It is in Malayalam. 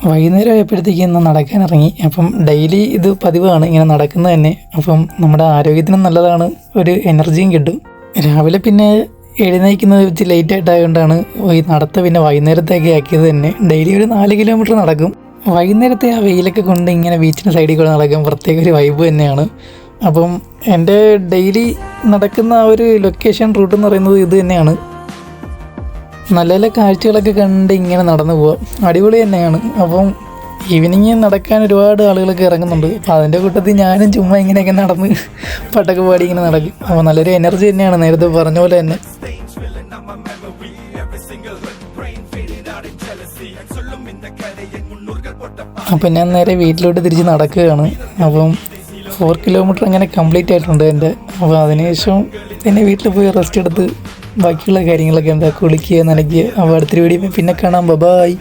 വൈകുന്നേരം ആയപ്പോഴത്തേക്ക് ഇന്ന് നടക്കാനിറങ്ങി. അപ്പം ഡെയിലി ഇത് പതിവാണ് ഇങ്ങനെ നടക്കുന്നത് തന്നെ. അപ്പം നമ്മുടെ ആരോഗ്യത്തിനും നല്ലതാണ്, ഒരു എനർജിയും കിട്ടും. രാവിലെ പിന്നെ എഴുന്നേൽക്കുന്നത് വെച്ച് ലേറ്റായിട്ടായതുകൊണ്ടാണ് ഈ നടത്ത പിന്നെ വൈകുന്നേരത്തേക്ക് ആക്കിയത് തന്നെ. ഡെയിലി ഒരു 4 കിലോമീറ്റർ നടക്കും. വൈകുന്നേരത്തെ ആ വെയിലൊക്കെ കൊണ്ട് ഇങ്ങനെ ബീച്ചിൻ്റെ സൈഡിൽ കൂടെ നടക്കാൻ പ്രത്യേക ഒരു വൈബ് തന്നെയാണ്. അപ്പം എൻ്റെ ഡെയിലി നടക്കുന്ന ആ ഒരു ലൊക്കേഷൻ റൂട്ട് എന്ന് പറയുന്നത് ഇത് തന്നെയാണ്. നല്ല നല്ല കാഴ്ചകളൊക്കെ കണ്ട് ഇങ്ങനെ നടന്നു പോവാം, അടിപൊളി തന്നെയാണ്. അപ്പം ഈവനിങ് നടക്കാൻ ഒരുപാട് ആളുകളൊക്കെ ഇറങ്ങുന്നുണ്ട്. അപ്പോൾ അതിൻ്റെ കൂട്ടത്തിൽ ഞാനും ചുമ്മാ ഇങ്ങനെയൊക്കെ നടന്ന് പാട്ടൊക്കെ പാടി ഇങ്ങനെ നടക്കും. അപ്പോൾ നല്ലൊരു എനർജി തന്നെയാണ്, നേരത്തെ പറഞ്ഞ പോലെ തന്നെ. അപ്പം ഞാൻ നേരെ വീട്ടിലോട്ട് തിരിച്ച് നടക്കുകയാണ്. അപ്പം 4 കിലോമീറ്റർ അങ്ങനെ കംപ്ലീറ്റ് ആയിട്ടുണ്ട് എൻ്റെ. അപ്പോൾ അതിനുശേഷം പിന്നെ വീട്ടിൽ പോയി റെസ്റ്റ് എടുത്ത് ബാക്കിയുള്ള കാര്യങ്ങളൊക്കെ എന്താ കുളിക്കുക, നനയ്ക്കുക. അപ്പോൾ അടുത്തൊരു വീഡിയോ പിന്നെ കാണാം. ബൈ.